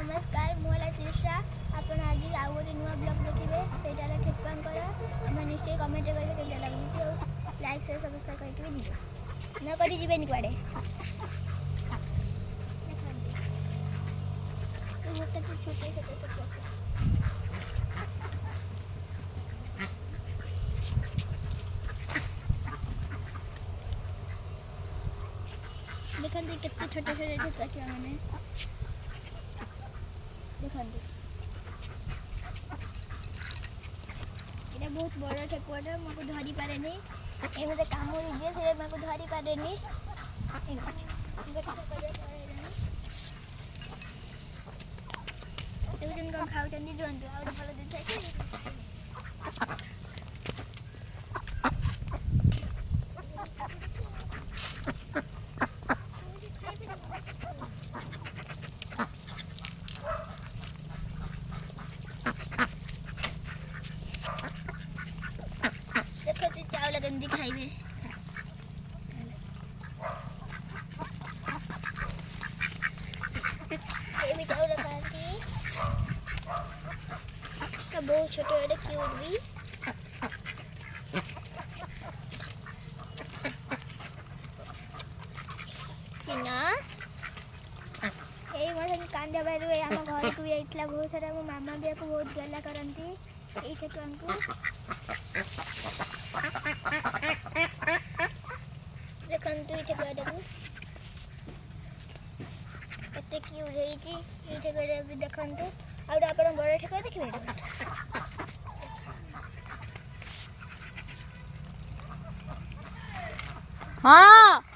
नमस्कार मोला तृषा आपण आज आउ गोटे नुआ ब्लॉग देखिए सेटार ठेकुआंकर आम निश्चय कमेंट करेंगे केमता लगुच लाइक शेयर सब्सक्राइब करके भी जीवे न करी जीवेनि कुआडे छोटे देखते केते छोटे छोटे ठेकुआ छुआ मैंने देखते ये बहुत बड़ा ठेकुआटा मुझे धरी पारे नहीं ये कामुड़ी दिए से मैं धरी पारे नहीं कौन खाऊ जुआंतु आ भल देखिए देखो चावल गंदी खाइबे ये भी चावल खाती तो बहुत छोटे छोटे क्यूट भी चिना यही मोर कांदा बाहर हुए आम घर को भी आइतला बहुत सारा मो मामा भी को बहुत गला करंती एई ठेकुआंकु देखंतु ये ठेकुआटा को केते क्यूट हेची ये ठेकुआटा भी देखंतु आउडा आपण बड़ ठेकुआ देखिबे हाँ